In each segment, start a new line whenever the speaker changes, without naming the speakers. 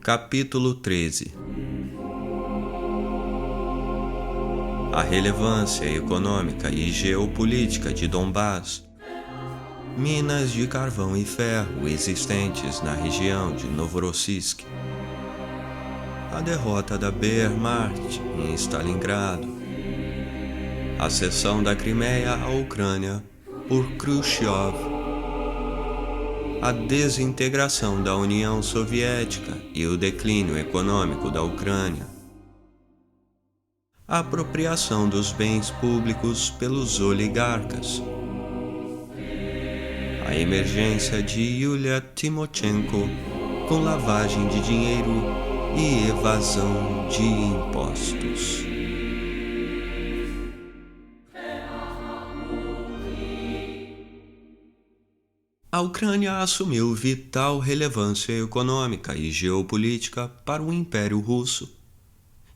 Capítulo 13. A relevância econômica e geopolítica de Donbás. Minas de carvão e ferro existentes na região de Novorossiysk. A derrota da Wehrmacht em Stalingrado. A cessão da Crimeia à Ucrânia por Khrushchev. A desintegração da União Soviética e o declínio econômico da Ucrânia. A apropriação dos bens públicos pelos oligarcas. A emergência de Yulia Tymoshenko com lavagem de dinheiro e evasão de impostos. A Ucrânia assumiu vital relevância econômica e geopolítica para o Império Russo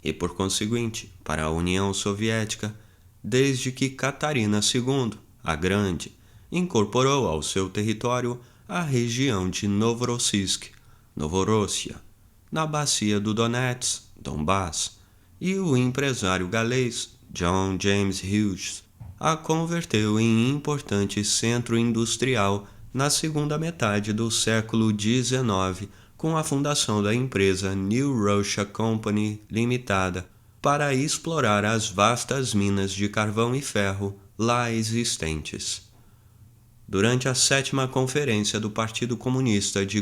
e, por conseguinte, para a União Soviética, desde que Catarina II, a Grande, incorporou ao seu território a região de Novorossiysk, Novorossia, na bacia do Donetsk, Donbás, e o empresário galês John James Hughes a converteu em importante centro industrial na segunda metade do século XIX, com a fundação da empresa New Russia Company Limitada para explorar as vastas minas de carvão e ferro lá existentes. Durante a 7ª Conferência do Partido Comunista de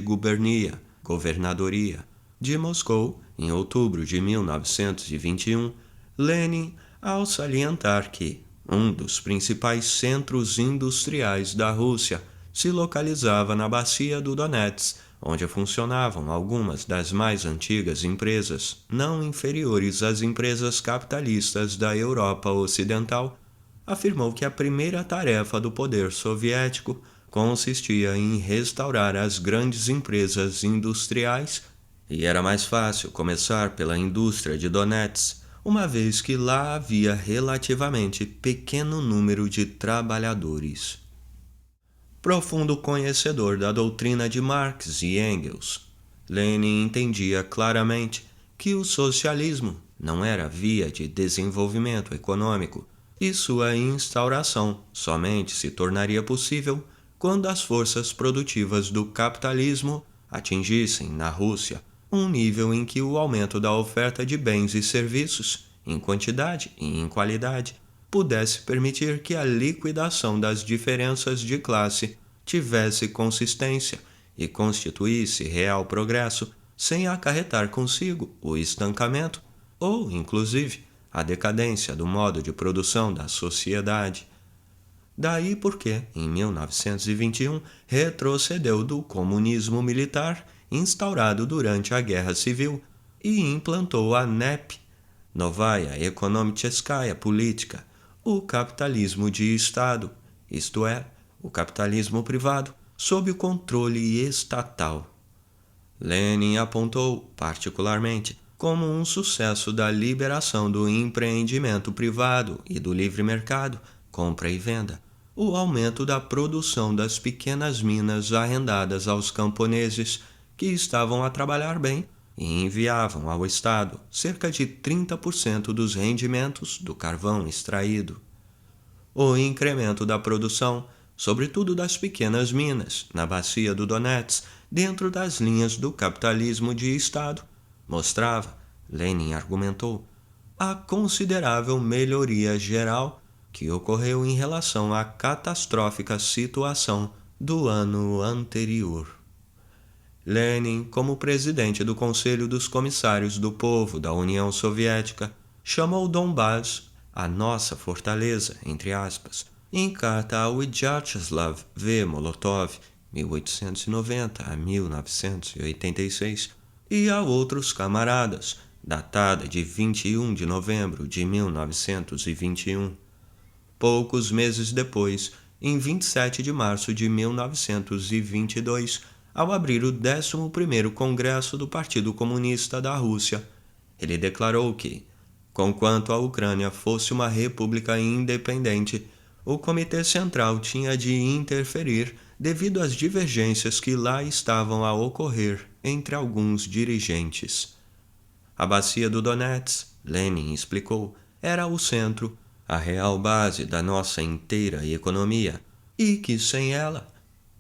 Governadoria de Moscou, em outubro de 1921, Lenin, ao salientar que um dos principais centros industriais da Rússia se localizava na bacia do Donetsk, onde funcionavam algumas das mais antigas empresas, não inferiores às empresas capitalistas da Europa Ocidental, afirmou que a primeira tarefa do poder soviético consistia em restaurar as grandes empresas industriais, e era mais fácil começar pela indústria de Donetsk, uma vez que lá havia relativamente pequeno número de trabalhadores. Profundo conhecedor da doutrina de Marx e Engels, Lenin entendia claramente que o socialismo não era via de desenvolvimento econômico e sua instauração somente se tornaria possível quando as forças produtivas do capitalismo atingissem na Rússia um nível em que o aumento da oferta de bens e serviços, em quantidade e em qualidade, pudesse permitir que a liquidação das diferenças de classe tivesse consistência e constituísse real progresso, sem acarretar consigo o estancamento ou, inclusive, a decadência do modo de produção da sociedade. Daí porque, em 1921, retrocedeu do comunismo militar instaurado durante a Guerra Civil e implantou a NEP, Novaya Ekonomicheskaya Politika, o capitalismo de Estado, isto é, o capitalismo privado, sob o controle estatal. Lenin apontou, particularmente, como um sucesso da liberação do empreendimento privado e do livre mercado, compra e venda, o aumento da produção das pequenas minas arrendadas aos camponeses que estavam a trabalhar bem e enviavam ao Estado cerca de 30% dos rendimentos do carvão extraído. O incremento da produção, sobretudo das pequenas minas, na bacia do Donetsk, dentro das linhas do capitalismo de Estado, mostrava, Lenin argumentou, a considerável melhoria geral que ocorreu em relação à catastrófica situação do ano anterior. Lenin, como presidente do Conselho dos Comissários do Povo da União Soviética, chamou Donbás a nossa fortaleza, entre aspas, em carta ao Vyacheslav V. Molotov, 1890 a 1986, e a outros camaradas, datada de 21 de novembro de 1921. Poucos meses depois, em 27 de março de 1922, ao abrir o 11º Congresso do Partido Comunista da Rússia, ele declarou que, conquanto a Ucrânia fosse uma república independente, o Comitê Central tinha de interferir devido às divergências que lá estavam a ocorrer entre alguns dirigentes. A bacia do Donetsk, Lenin explicou, era o centro, a real base da nossa inteira economia, e que sem ela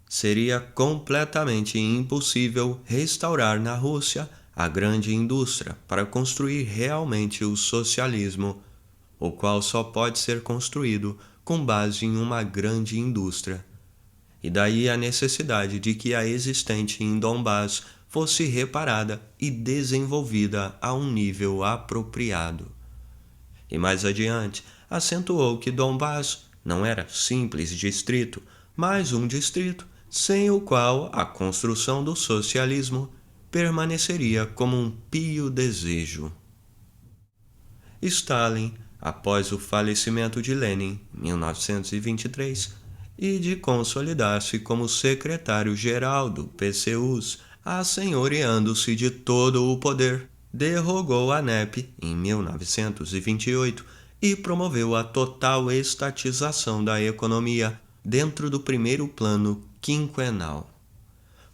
seria completamente impossível restaurar na Rússia a grande indústria para construir realmente o socialismo, o qual só pode ser construído com base em uma grande indústria. E daí a necessidade de que a existente em Donbás fosse reparada e desenvolvida a um nível apropriado. E mais adiante, acentuou que Donbás não era simples distrito, mas um distrito sem o qual a construção do socialismo permaneceria como um pio desejo. Stalin, após o falecimento de Lenin, em 1923, e de consolidar-se como secretário-geral do PCUS, assenhoreando-se de todo o poder, derrogou a NEP em 1928 e promoveu a total estatização da economia dentro do primeiro plano quinquenal.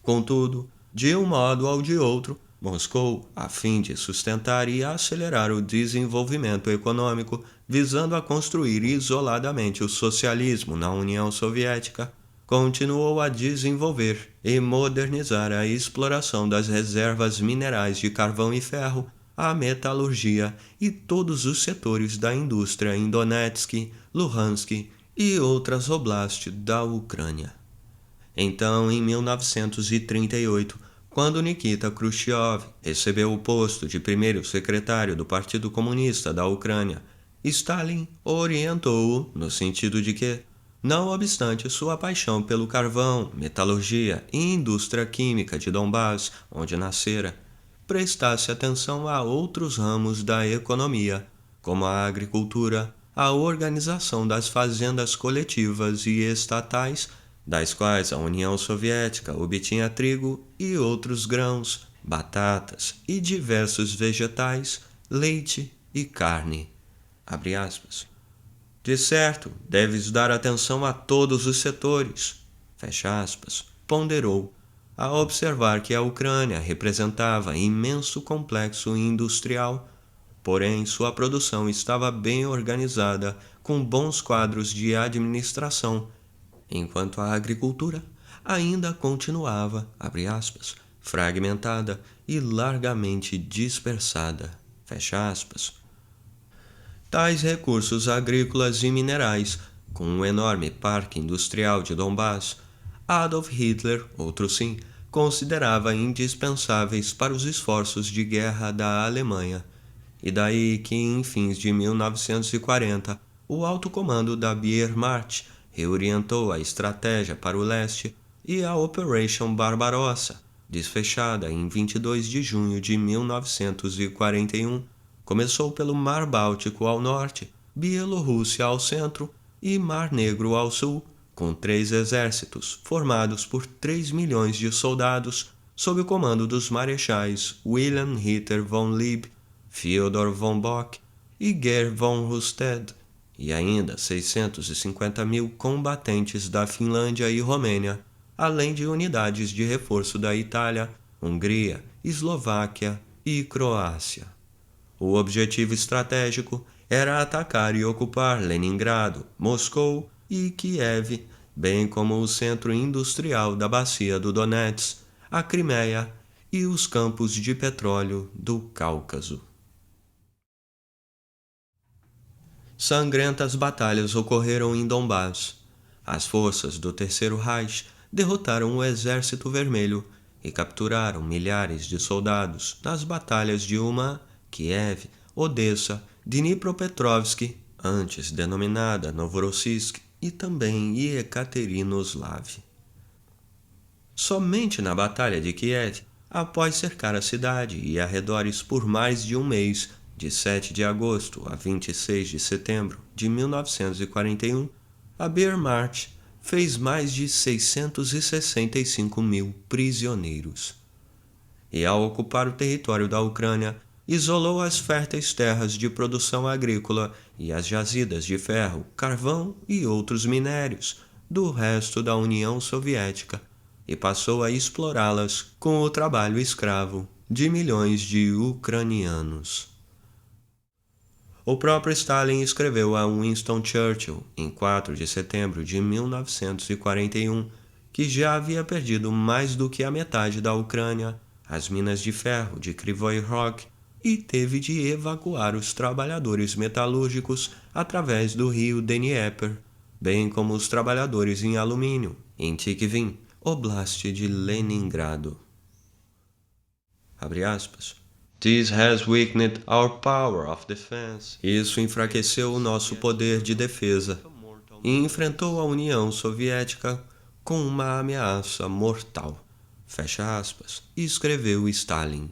Contudo, de um modo ou de outro, Moscou, a fim de sustentar e acelerar o desenvolvimento econômico, visando a construir isoladamente o socialismo na União Soviética, continuou a desenvolver e modernizar a exploração das reservas minerais de carvão e ferro, a metalurgia e todos os setores da indústria em Donetsk, Luhansk e outras oblastes da Ucrânia. Então, em 1938, quando Nikita Khrushchev recebeu o posto de primeiro secretário do Partido Comunista da Ucrânia, Stalin orientou-o no sentido de que, não obstante sua paixão pelo carvão, metalurgia e indústria química de Donbás, onde nascera, prestasse atenção a outros ramos da economia, como a agricultura, a organização das fazendas coletivas e estatais, das quais a União Soviética obtinha trigo e outros grãos, batatas e diversos vegetais, leite e carne. Abre aspas. De certo, deves dar atenção a todos os setores, fecha aspas, ponderou, a observar que a Ucrânia representava imenso complexo industrial, porém sua produção estava bem organizada, com bons quadros de administração, enquanto a agricultura ainda continuava, abre aspas, fragmentada e largamente dispersada, fecha aspas. Tais recursos agrícolas e minerais, com um enorme parque industrial de Donbás, Adolf Hitler, outro sim, considerava indispensáveis para os esforços de guerra da Alemanha, e daí que em fins de 1940 o alto comando da Wehrmacht reorientou a estratégia para o leste e a Operation Barbarossa, desfechada em 22 de junho de 1941, começou pelo Mar Báltico ao norte, Bielorrússia ao centro e Mar Negro ao sul, com 3 exércitos formados por 3 milhões de soldados sob o comando dos marechais Wilhelm Ritter von Lieb, Fyodor von Bock e Georg von Rundstedt, e ainda 650 mil combatentes da Finlândia e Romênia, além de unidades de reforço da Itália, Hungria, Eslováquia e Croácia. O objetivo estratégico era atacar e ocupar Leningrado, Moscou e Kiev, bem como o centro industrial da bacia do Donetsk, a Crimeia e os campos de petróleo do Cáucaso. Sangrentas batalhas ocorreram em Donbás. As forças do Terceiro Reich derrotaram o Exército Vermelho e capturaram milhares de soldados nas batalhas de Umã, Kiev, Odessa, Dnipropetrovsk, antes denominada Novorossiysk, e também Ekaterinoslav. Somente na Batalha de Kiev, após cercar a cidade e arredores por mais de um mês, de 7 de agosto a 26 de setembro de 1941, a Wehrmacht fez mais de 665 mil prisioneiros. E ao ocupar o território da Ucrânia, isolou as férteis terras de produção agrícola e as jazidas de ferro, carvão e outros minérios do resto da União Soviética, e passou a explorá-las com o trabalho escravo de milhões de ucranianos. O próprio Stalin escreveu a Winston Churchill, em 4 de setembro de 1941, que já havia perdido mais do que a metade da Ucrânia, as minas de ferro de Kryvyi Rog, e teve de evacuar os trabalhadores metalúrgicos através do rio Dnieper, bem como os trabalhadores em alumínio, em Tikhvin, Oblast de Leningrado. Abre aspas. This has weakened our power of defense. Isso enfraqueceu o nosso poder de defesa e enfrentou a União Soviética com uma ameaça mortal. Fecha aspas. Escreveu Stalin.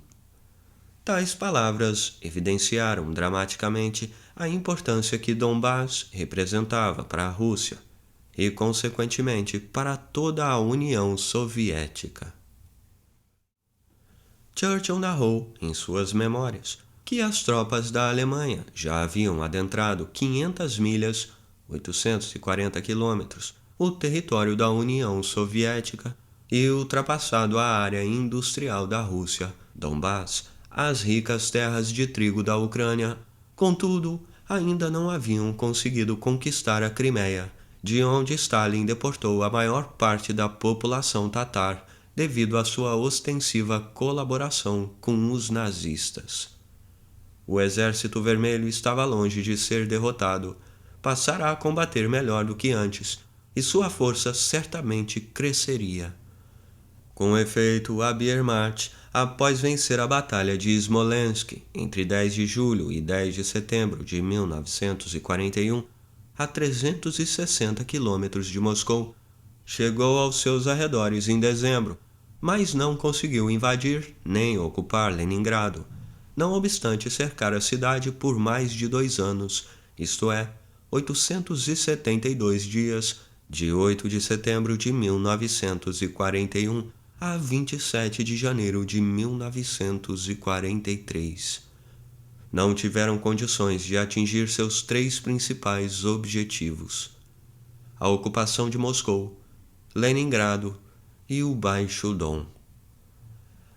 Tais palavras evidenciaram dramaticamente a importância que Donbass representava para a Rússia e, consequentemente, para toda a União Soviética. Churchill narrou, em suas memórias, que as tropas da Alemanha já haviam adentrado 500 milhas, 840 quilômetros, o território da União Soviética e ultrapassado a área industrial da Rússia, Donbass, as ricas terras de trigo da Ucrânia. Contudo, ainda não haviam conseguido conquistar a Crimeia, de onde Stalin deportou a maior parte da população tatar, devido à sua ostensiva colaboração com os nazistas. O Exército Vermelho estava longe de ser derrotado, passara a combater melhor do que antes, e sua força certamente cresceria. Com efeito, a Wehrmacht, após vencer a Batalha de Smolensk, entre 10 de julho e 10 de setembro de 1941, a 360 quilômetros de Moscou, chegou aos seus arredores em dezembro, mas não conseguiu invadir nem ocupar Leningrado, não obstante cercar a cidade por mais de 2 anos, isto é, 872 dias, de 8 de setembro de 1941 a 27 de janeiro de 1943. Não tiveram condições de atingir seus 3 principais objetivos: a ocupação de Moscou, Leningrado e o Baixo Dom.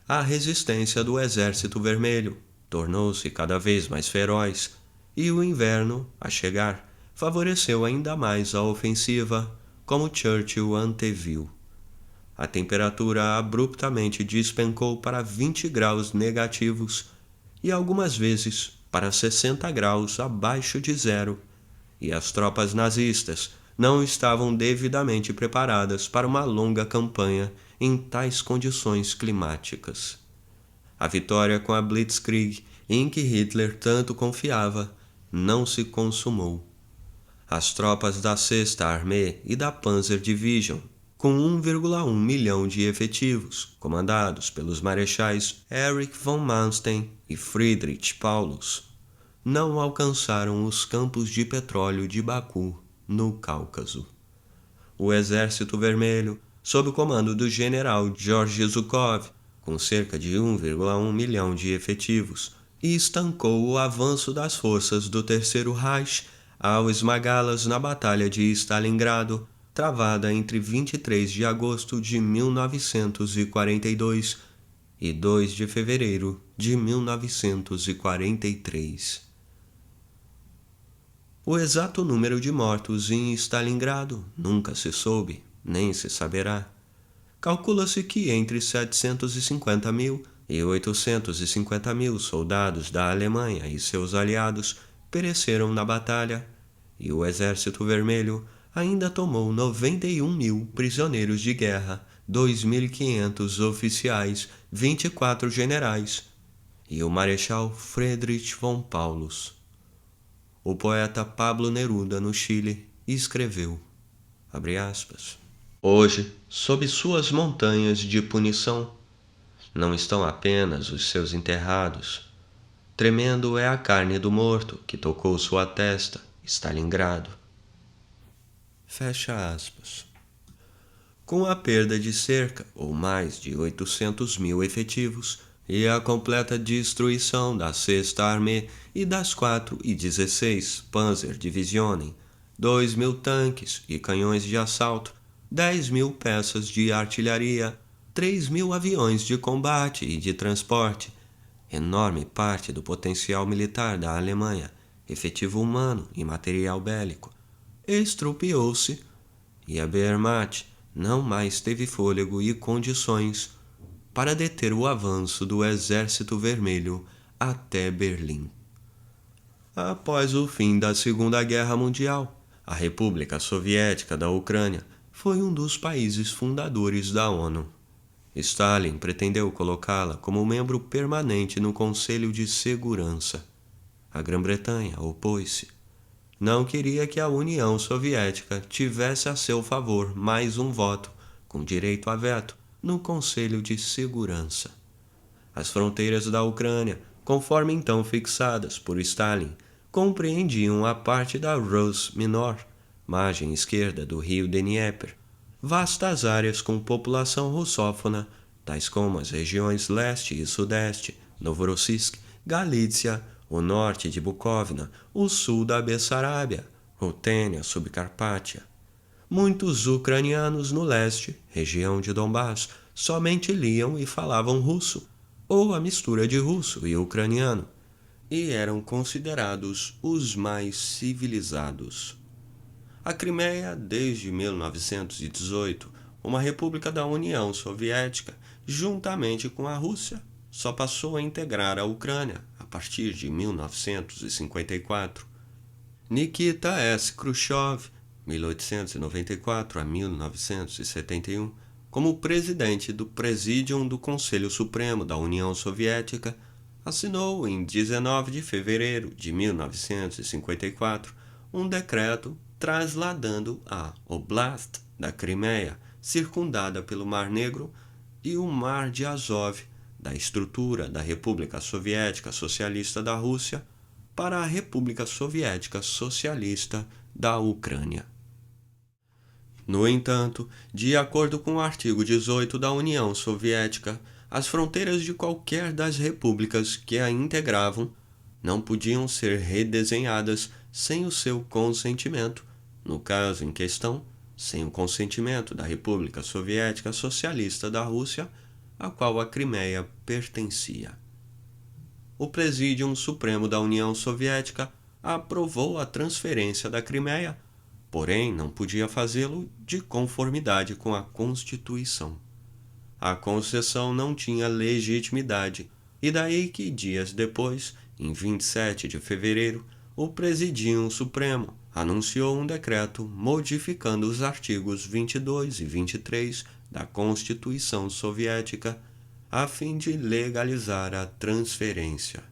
A resistência do Exército Vermelho tornou-se cada vez mais feroz e o inverno, a chegar, favoreceu ainda mais a ofensiva, como Churchill anteviu. A temperatura abruptamente despencou para 20 graus negativos e algumas vezes para 60 graus abaixo de zero, e as tropas nazistas não estavam devidamente preparadas para uma longa campanha em tais condições climáticas. A vitória com a Blitzkrieg, em que Hitler tanto confiava, não se consumou. As tropas da 6ª Armee e da Panzer Division, com 1,1 milhão de efetivos, comandados pelos marechais Erich von Manstein e Friedrich Paulus, não alcançaram os campos de petróleo de Baku, no Cáucaso. O Exército Vermelho, sob o comando do general Georgy Zhukov, com cerca de 1,1 milhão de efetivos, estancou o avanço das forças do Terceiro Reich ao esmagá-las na Batalha de Stalingrado, travada entre 23 de agosto de 1942 e 2 de fevereiro de 1943. O exato número de mortos em Stalingrado nunca se soube, nem se saberá. Calcula-se que entre 750 mil e 850 mil soldados da Alemanha e seus aliados pereceram na batalha, e o Exército Vermelho ainda tomou 91 mil prisioneiros de guerra, 2.500 oficiais, 24 generais e o Marechal Friedrich von Paulus. O poeta Pablo Neruda, no Chile, escreveu, abre aspas, hoje, sob suas montanhas de punição, não estão apenas os seus enterrados. Tremendo é a carne do morto que tocou sua testa, Stalingrado. Fecha aspas. Com a perda de cerca ou mais de 800 mil efetivos e a completa destruição da 6ª Armee e das 4 e 16 Panzer Divisionen, 2.000 tanques e canhões de assalto, 10.000 peças de artilharia, 3.000 aviões de combate e de transporte, enorme parte do potencial militar da Alemanha, efetivo humano e material bélico, extropiou-se e a Wehrmacht não mais teve fôlego e condições para deter o avanço do Exército Vermelho até Berlim. Após o fim da Segunda Guerra Mundial, a República Soviética da Ucrânia foi um dos países fundadores da ONU. Stalin pretendeu colocá-la como membro permanente no Conselho de Segurança. A Grã-Bretanha opôs-se. Não queria que a União Soviética tivesse a seu favor mais um voto, com direito a veto, no Conselho de Segurança. As fronteiras da Ucrânia, conforme então fixadas por Stalin, compreendiam a parte da Rus Menor, margem esquerda do rio Dnieper, vastas áreas com população russófona, tais como as regiões leste e sudeste, Novorossiysk, Galícia, o norte de Bukovina, o sul da Bessarabia, Rutênia, Subcarpátia. Muitos ucranianos no leste, região de Donbass, somente liam e falavam russo, ou a mistura de russo e ucraniano, e eram considerados os mais civilizados. A Crimeia, desde 1918, uma república da União Soviética, juntamente com a Rússia, só passou a integrar a Ucrânia a partir de 1954. Nikita S. Khrushchev, 1894 a 1971, como presidente do Presídium do Conselho Supremo da União Soviética, assinou em 19 de fevereiro de 1954 um decreto trasladando a Oblast da Crimeia, circundada pelo Mar Negro, e o Mar de Azov, da estrutura da República Soviética Socialista da Rússia, para a República Soviética Socialista da Ucrânia. No entanto, de acordo com o artigo 18 da União Soviética, as fronteiras de qualquer das repúblicas que a integravam não podiam ser redesenhadas sem o seu consentimento, no caso em questão, sem o consentimento da República Soviética Socialista da Rússia, a qual a Crimeia pertencia. O Presídium Supremo da União Soviética aprovou a transferência da Crimeia, porém não podia fazê-lo de conformidade com a Constituição. A concessão não tinha legitimidade, e daí que dias depois, em 27 de fevereiro, o Presídium Supremo anunciou um decreto modificando os artigos 22 e 23 da Constituição Soviética a fim de legalizar a transferência.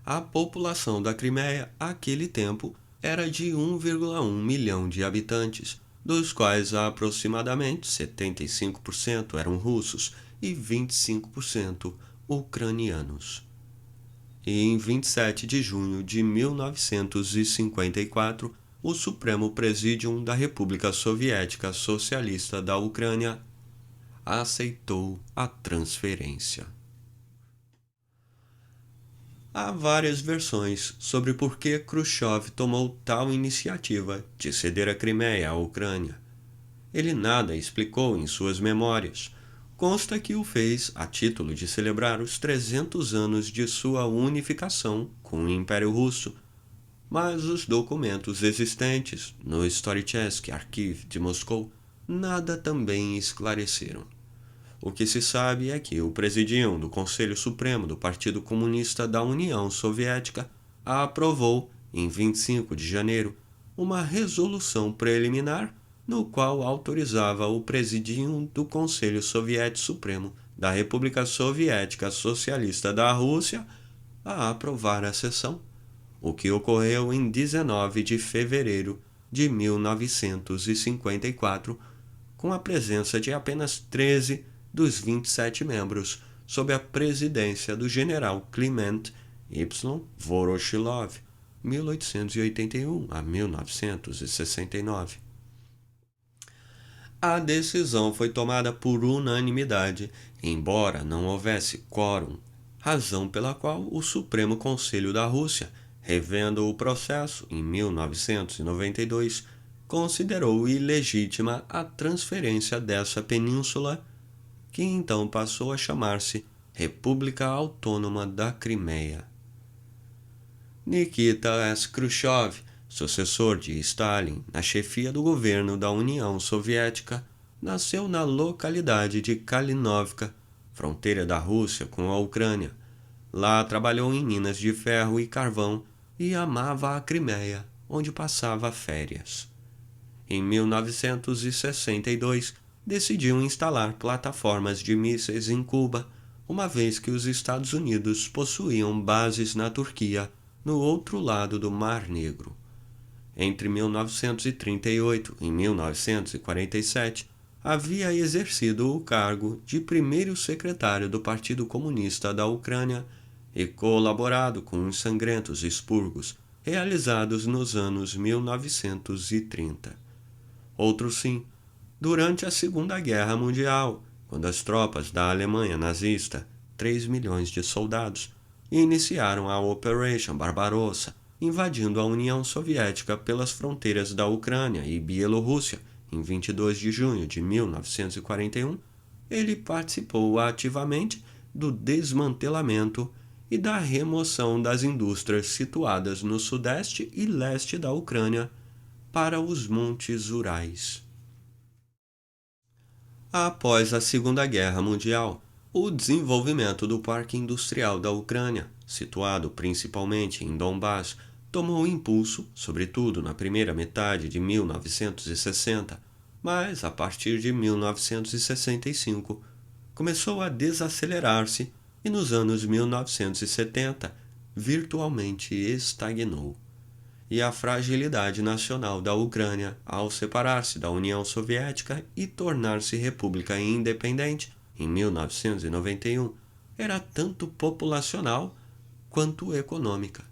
A população da Crimeia, àquele tempo, era de 1,1 milhão de habitantes, dos quais aproximadamente 75% eram russos e 25% ucranianos. E em 27 de junho de 1954, o Supremo Presídium da República Soviética Socialista da Ucrânia aceitou a transferência. Há várias versões sobre por que Khrushchev tomou tal iniciativa de ceder a Crimeia à Ucrânia. Ele nada explicou em suas memórias. Consta que o fez a título de celebrar os 300 anos de sua unificação com o Império Russo, mas os documentos existentes no Storychesky Archive de Moscou nada também esclareceram. O que se sabe é que o Presidium do Conselho Supremo do Partido Comunista da União Soviética aprovou, em 25 de janeiro, uma resolução preliminar no qual autorizava o Presidium do Conselho Soviético Supremo da República Soviética Socialista da Rússia a aprovar a sessão, o que ocorreu em 19 de fevereiro de 1954, com a presença de apenas 13 dos 27 membros, sob a presidência do general Kliment Y. Voroshilov, 1881 a 1969. A decisão foi tomada por unanimidade, embora não houvesse quórum, razão pela qual o Supremo Conselho da Rússia, revendo o processo em 1992, considerou ilegítima a transferência dessa península, que então passou a chamar-se República Autônoma da Crimeia. Nikita S. Khrushchev, sucessor de Stalin na chefia do governo da União Soviética, nasceu na localidade de Kalinovka, fronteira da Rússia com a Ucrânia. Lá trabalhou em minas de ferro e carvão e amava a Crimeia, onde passava férias. Em 1962, decidiu instalar plataformas de mísseis em Cuba, uma vez que os Estados Unidos possuíam bases na Turquia, no outro lado do Mar Negro. Entre 1938 e 1947, havia exercido o cargo de primeiro secretário do Partido Comunista da Ucrânia e colaborado com os sangrentos expurgos realizados nos anos 1930. Outro sim, durante a Segunda Guerra Mundial, quando as tropas da Alemanha nazista, 3 milhões de soldados, iniciaram a Operation Barbarossa, invadindo a União Soviética pelas fronteiras da Ucrânia e Bielorrússia, em 22 de junho de 1941, ele participou ativamente do desmantelamento e da remoção das indústrias situadas no sudeste e leste da Ucrânia para os Montes Urais. Após a Segunda Guerra Mundial, o desenvolvimento do Parque Industrial da Ucrânia, situado principalmente em Donbás, tomou impulso, sobretudo na primeira metade de 1960, mas a partir de 1965 começou a desacelerar-se e nos anos 1970 virtualmente estagnou. E a fragilidade nacional da Ucrânia, ao separar-se da União Soviética e tornar-se república independente em 1991, era tanto populacional quanto econômica.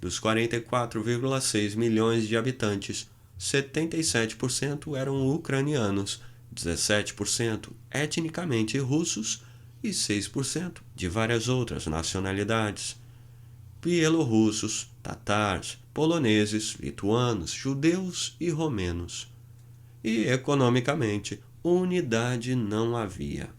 Dos 44,6 milhões de habitantes, 77% eram ucranianos, 17% etnicamente russos e 6% de várias outras nacionalidades: bielorrussos, tatares, poloneses, lituanos, judeus e romenos. E, economicamente, unidade não havia.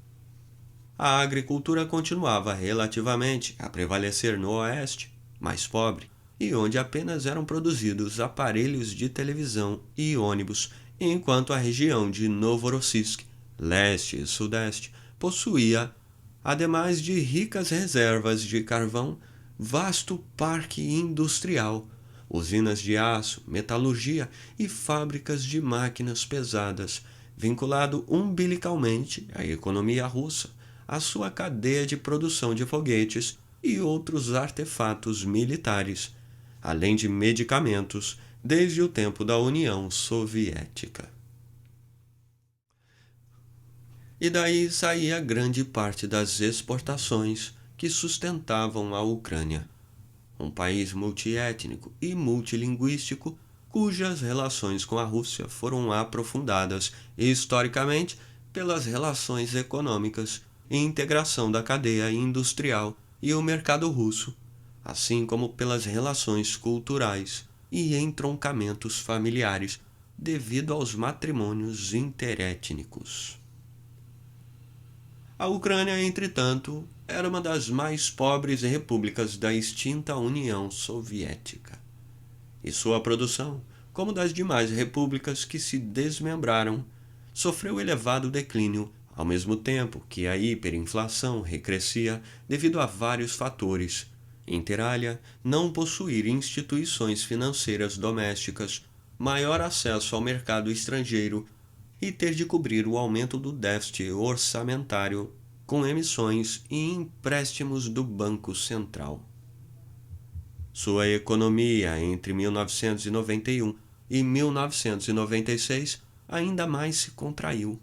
A agricultura continuava relativamente a prevalecer no oeste, mais pobre, e onde apenas eram produzidos aparelhos de televisão e ônibus, enquanto a região de Novorossiysk, leste e sudeste, possuía, ademais de ricas reservas de carvão, vasto parque industrial, usinas de aço, metalurgia e fábricas de máquinas pesadas, vinculado umbilicalmente à economia russa, à sua cadeia de produção de foguetes e outros artefatos militares, além de medicamentos, desde o tempo da União Soviética. E daí saía grande parte das exportações que sustentavam a Ucrânia, um país multiétnico e multilinguístico cujas relações com a Rússia foram aprofundadas historicamente pelas relações econômicas e integração da cadeia industrial e o mercado russo, assim como pelas relações culturais e entroncamentos familiares devido aos matrimônios interétnicos. A Ucrânia, entretanto, era uma das mais pobres repúblicas da extinta União Soviética, e sua produção, como das demais repúblicas que se desmembraram, sofreu elevado declínio, ao mesmo tempo que a hiperinflação recrescia devido a vários fatores, inter alia, não possuir instituições financeiras domésticas, maior acesso ao mercado estrangeiro e ter de cobrir o aumento do déficit orçamentário com emissões e empréstimos do Banco Central. Sua economia entre 1991 e 1996 ainda mais se contraiu,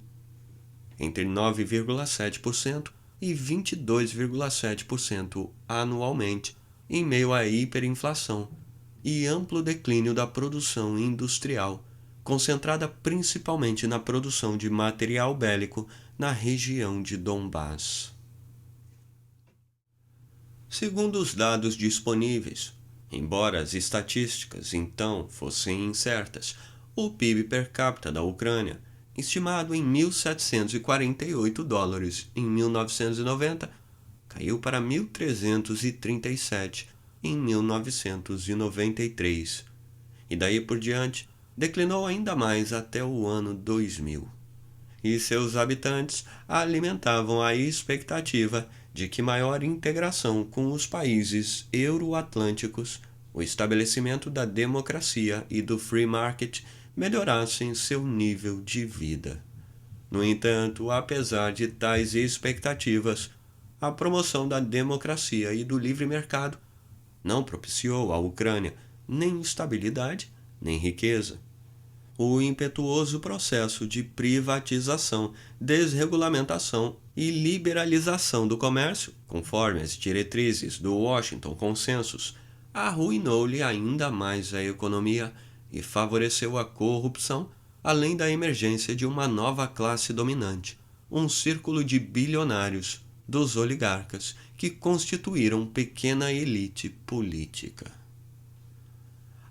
entre 9,7% e 22,7% anualmente, em meio à hiperinflação e amplo declínio da produção industrial, concentrada principalmente na produção de material bélico na região de Donbás. Segundo os dados disponíveis, embora as estatísticas então fossem incertas, O PIB per capita da Ucrânia, estimado em 1.748 dólares em 1990, caiu para 1.337 em 1993, e daí por diante declinou ainda mais até o ano 2000. E seus habitantes alimentavam a expectativa de que maior integração com os países euroatlânticos, o estabelecimento da democracia e do free market melhorassem seu nível de vida. No entanto, apesar de tais expectativas, a promoção da democracia e do livre mercado não propiciou à Ucrânia nem estabilidade nem riqueza. O impetuoso processo de privatização, desregulamentação e liberalização do comércio, conforme as diretrizes do Washington Consensus, arruinou-lhe ainda mais a economia e favoreceu a corrupção, além da emergência de uma nova classe dominante, um círculo de bilionários, dos oligarcas, que constituíram pequena elite política.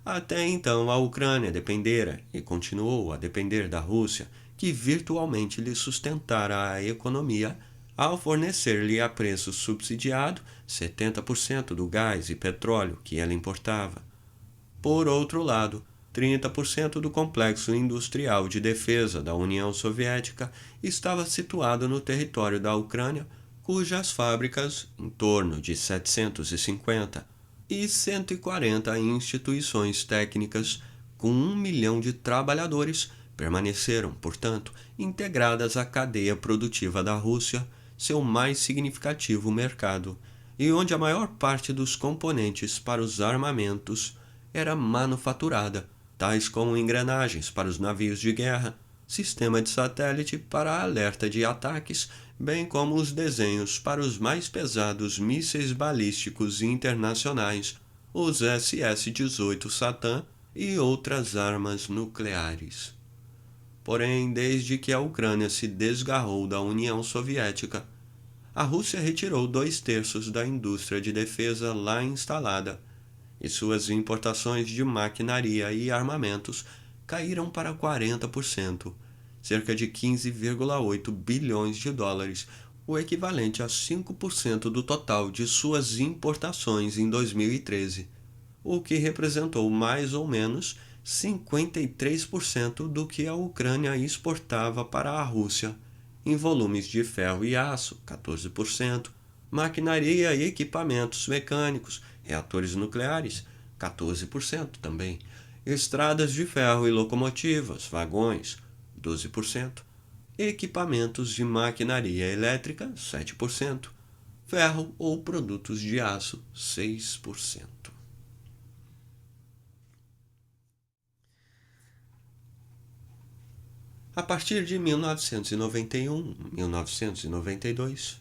Até então, a Ucrânia dependera e continuou a depender da Rússia, que virtualmente lhe sustentara a economia ao fornecer-lhe a preço subsidiado 70% do gás e petróleo que ela importava. Por outro lado, 30% do complexo industrial de defesa da União Soviética estava situado no território da Ucrânia, cujas fábricas, em torno de 750, e 140 instituições técnicas, com 1 milhão de trabalhadores, permaneceram, portanto, integradas à cadeia produtiva da Rússia, seu mais significativo mercado, e onde a maior parte dos componentes para os armamentos era manufaturada, tais como engrenagens para os navios de guerra, sistema de satélite para alerta de ataques, bem como os desenhos para os mais pesados mísseis balísticos internacionais, os SS-18 Satan e outras armas nucleares. Porém, desde que a Ucrânia se desgarrou da União Soviética, a Rússia retirou 2/3 da indústria de defesa lá instalada, e suas importações de maquinaria e armamentos caíram para 40%, cerca de 15,8 bilhões de dólares, o equivalente a 5% do total de suas importações em 2013, o que representou mais ou menos 53% do que a Ucrânia exportava para a Rússia, em volumes de ferro e aço, 14%, maquinaria e equipamentos mecânicos, reatores nucleares, 14% também, estradas de ferro e locomotivas, vagões, 12%, equipamentos de maquinaria elétrica, 7%, ferro ou produtos de aço, 6%. A partir de 1991-1992,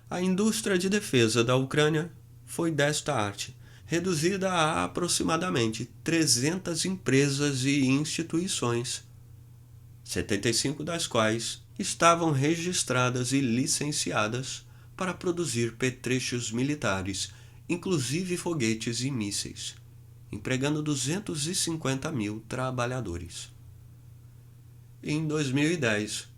a indústria de defesa da Ucrânia foi desta arte, reduzida a aproximadamente 300 empresas e instituições, 75 das quais estavam registradas e licenciadas para produzir petrechos militares, inclusive foguetes e mísseis, empregando 250 mil trabalhadores. Em 2010,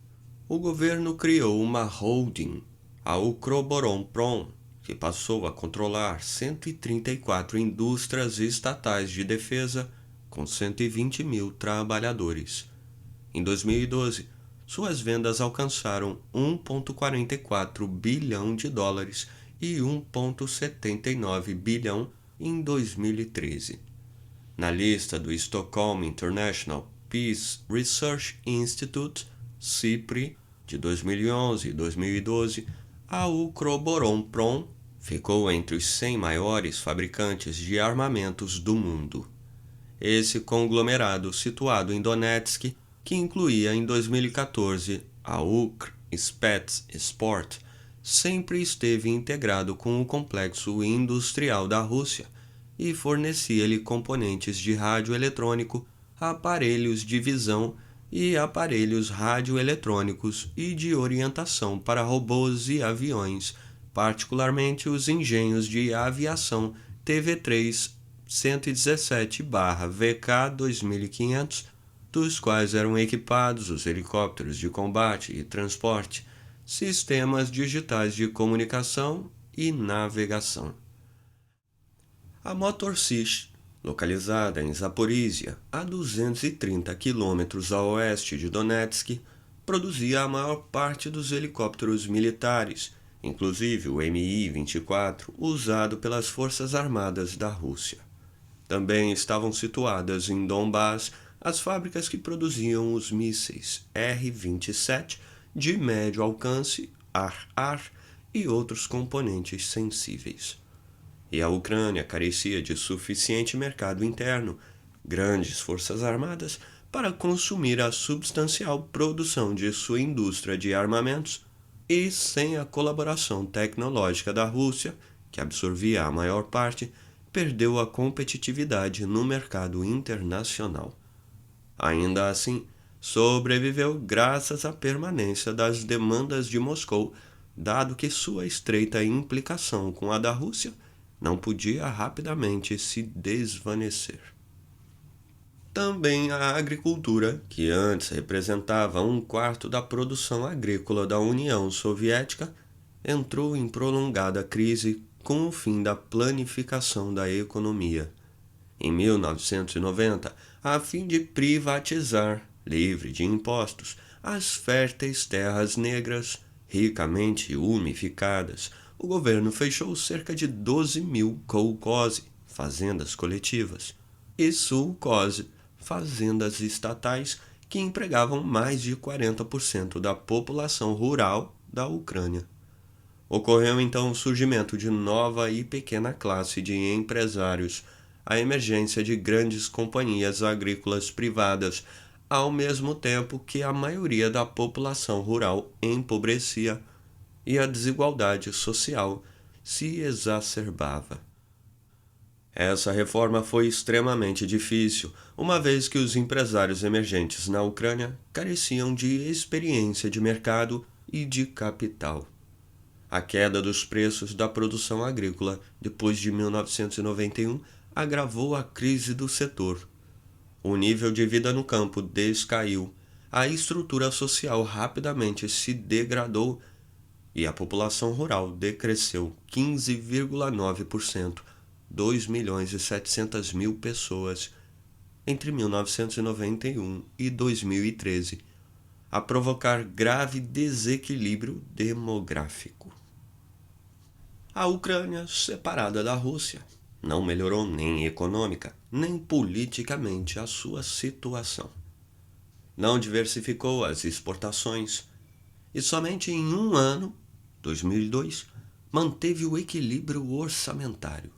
o governo criou uma holding, a Ukroboronprom, que passou a controlar 134 indústrias estatais de defesa com 120 mil trabalhadores. Em 2012, suas vendas alcançaram 1,44 bilhão de dólares e 1,79 bilhão em 2013. Na lista do Stockholm International Peace Research Institute, SIPRI, de 2011 e 2012, a Ukroboronprom ficou entre os 100 maiores fabricantes de armamentos do mundo. Esse conglomerado, situado em Donetsk, que incluía em 2014 a Ukr-Spets-Export, sempre esteve integrado com o complexo industrial da Rússia e fornecia-lhe componentes de radioeletrônico, aparelhos de visão e aparelhos radioeletrônicos e de orientação para robôs e aviões, particularmente os engenhos de aviação TV3 117/VK 2500, dos quais eram equipados os helicópteros de combate e transporte, sistemas digitais de comunicação e navegação. A Motor Sich, localizada em Zaporizhia, a 230 quilômetros a oeste de Donetsk, produzia a maior parte dos helicópteros militares, inclusive o Mi-24, usado pelas Forças Armadas da Rússia. Também estavam situadas em Donbás as fábricas que produziam os mísseis R-27 de médio alcance, Ar-Ar e outros componentes sensíveis. E a Ucrânia carecia de suficiente mercado interno, grandes forças armadas, para consumir a substancial produção de sua indústria de armamentos, e sem a colaboração tecnológica da Rússia, que absorvia a maior parte, perdeu a competitividade no mercado internacional. Ainda assim, sobreviveu graças à permanência das demandas de Moscou, dado que sua estreita implicação com a da Rússia não podia rapidamente se desvanecer. Também a agricultura, que antes representava 1/4 da produção agrícola da União Soviética, entrou em prolongada crise com o fim da planificação da economia. Em 1990, a fim de privatizar, livre de impostos, as férteis terras negras, ricamente umificadas, o governo fechou cerca de 12.000 kolkhozy, fazendas coletivas, e sulkhozy, fazendas estatais, que empregavam mais de 40% da população rural da Ucrânia. Ocorreu então o surgimento de nova e pequena classe de empresários, a emergência de grandes companhias agrícolas privadas, ao mesmo tempo que a maioria da população rural empobrecia e a desigualdade social se exacerbava. Essa reforma foi extremamente difícil, uma vez que os empresários emergentes na Ucrânia careciam de experiência de mercado e de capital. A queda dos preços da produção agrícola depois de 1991 agravou a crise do setor. O nível de vida no campo descaiu, a estrutura social rapidamente se degradou e a população rural decresceu 15,9%, 2.700.000 pessoas, entre 1991 e 2013, a provocar grave desequilíbrio demográfico. A Ucrânia, separada da Rússia, não melhorou nem econômica, nem politicamente a sua situação. Não diversificou as exportações e somente em um ano, 2002, manteve o equilíbrio orçamentário.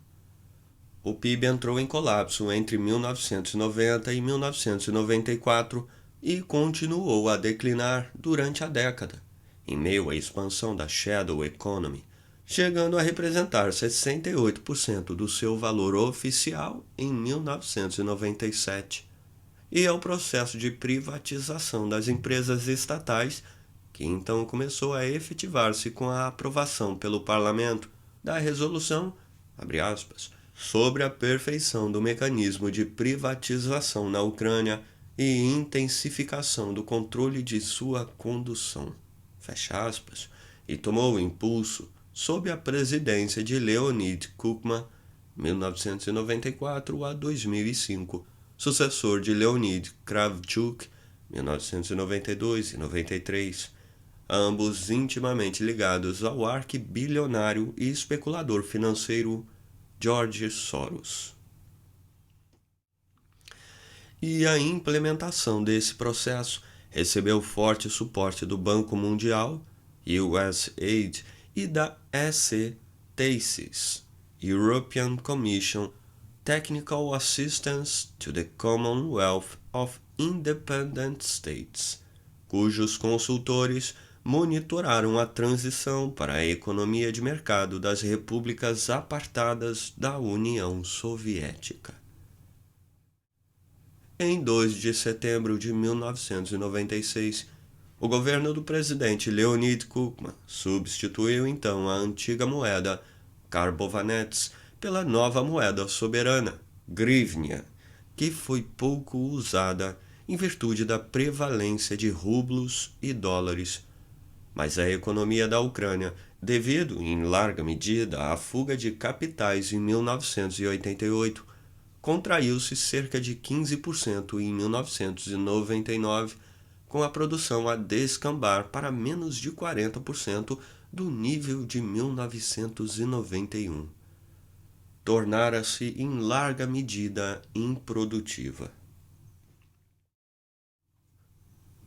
O PIB entrou em colapso entre 1990 e 1994 e continuou a declinar durante a década, em meio à expansão da shadow economy, chegando a representar 68% do seu valor oficial em 1997, e ao processo de privatização das empresas estatais, que então começou a efetivar-se com a aprovação pelo Parlamento da resolução, abre aspas, sobre a perfeição do mecanismo de privatização na Ucrânia e intensificação do controle de sua condução, fecha aspas, e tomou impulso sob a presidência de Leonid Kuchma, 1994 a 2005, sucessor de Leonid Kravchuk, 1992 e 93, ambos intimamente ligados ao arquibilionário e especulador financeiro George Soros. E a implementação desse processo recebeu forte suporte do Banco Mundial, USAID, e da EC TASIS, European Commission Technical Assistance to the Commonwealth of Independent States, cujos consultores monitoraram a transição para a economia de mercado das repúblicas apartadas da União Soviética. Em 2 de setembro de 1996, o governo do presidente Leonid Kuchma substituiu então a antiga moeda Karbovanets pela nova moeda soberana, Hryvnia, que foi pouco usada em virtude da prevalência de rublos e dólares. Mas a economia da Ucrânia, devido em larga medida à fuga de capitais em 1988, contraiu-se cerca de 15% em 1999, com a produção a descambar para menos de 40% do nível de 1991. Tornara-se em larga medida improdutiva.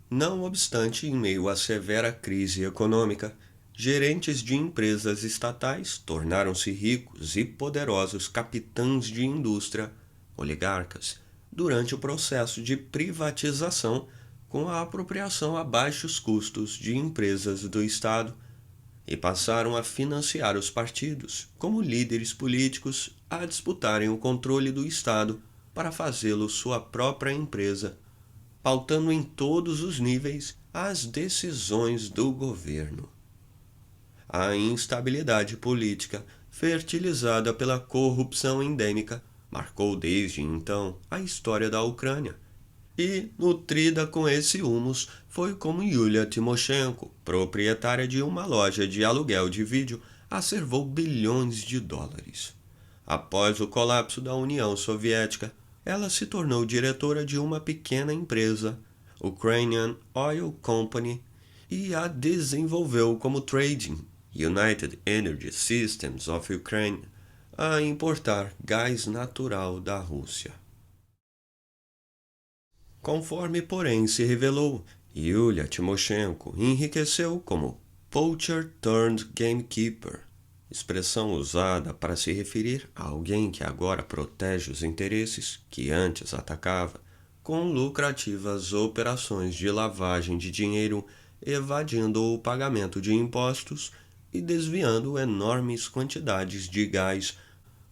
Não obstante, em meio à severa crise econômica, gerentes de empresas estatais tornaram-se ricos e poderosos capitães de indústria, oligarcas, durante o processo de privatização com a apropriação a baixos custos de empresas do Estado, e passaram a financiar os partidos como líderes políticos a disputarem o controle do Estado para fazê-lo sua própria empresa, pautando em todos os níveis as decisões do governo. A instabilidade política, fertilizada pela corrupção endêmica, marcou desde então a história da Ucrânia. E, nutrida com esse humus, foi como Yulia Tymoshenko, proprietária de uma loja de aluguel de vídeo, acervou bilhões de dólares. Após o colapso da União Soviética, ela se tornou diretora de uma pequena empresa, Ukrainian Oil Company, e a desenvolveu como trading, United Energy Systems of Ukraine, a importar gás natural da Rússia. Conforme, porém, se revelou, Yulia Tymoshenko enriqueceu como poacher turned gamekeeper, expressão usada para se referir a alguém que agora protege os interesses que antes atacava, com lucrativas operações de lavagem de dinheiro, evadindo o pagamento de impostos e desviando enormes quantidades de gás,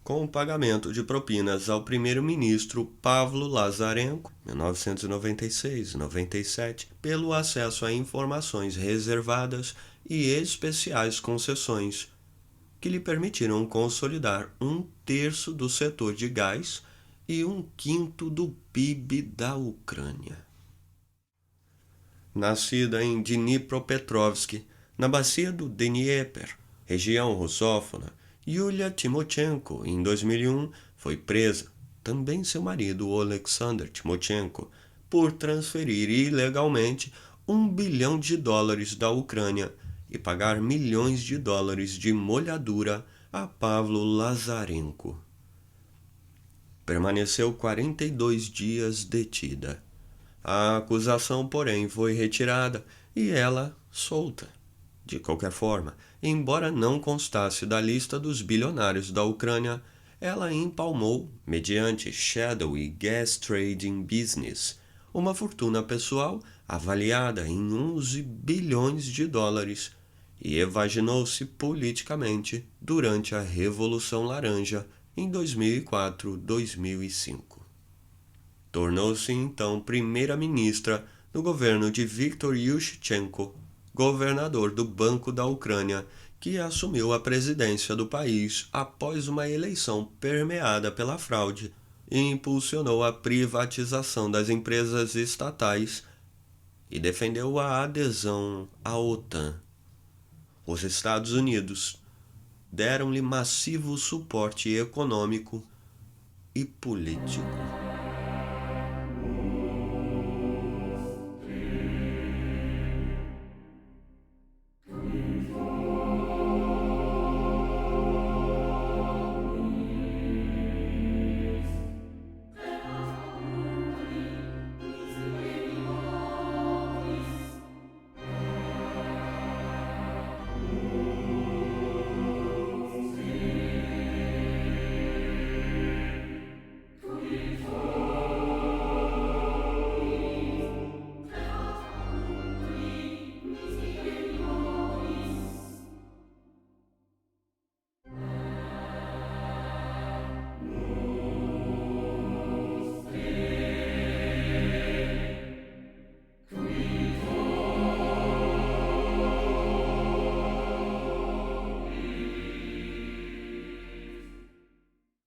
com o pagamento de propinas ao primeiro-ministro Pavlo Lazarenko, 1996-97, pelo acesso a informações reservadas e especiais concessões, que lhe permitiram consolidar 1/3 do setor de gás e 1/5 do PIB da Ucrânia. Nascida em Dnipropetrovsk, na bacia do Dnieper, região russófona, Yulia Tymoshenko, em 2001, foi presa, também seu marido Oleksandr Tymoshenko, por transferir ilegalmente $1 bilhão da Ucrânia e pagar milhões de dólares de molhadura a Pavlo Lazarenko. Permaneceu 42 dias detida. A acusação, porém, foi retirada e ela solta. De qualquer forma, embora não constasse da lista dos bilionários da Ucrânia, ela empalmou, mediante shadowy gas trading business, uma fortuna pessoal avaliada em 11 bilhões de dólares e evaginou-se politicamente durante a Revolução Laranja em 2004-2005. Tornou-se então primeira-ministra no governo de Viktor Yushchenko, governador do Banco da Ucrânia, que assumiu a presidência do país após uma eleição permeada pela fraude e impulsionou a privatização das empresas estatais e defendeu a adesão à OTAN. Os Estados Unidos deram-lhe massivo suporte econômico e político.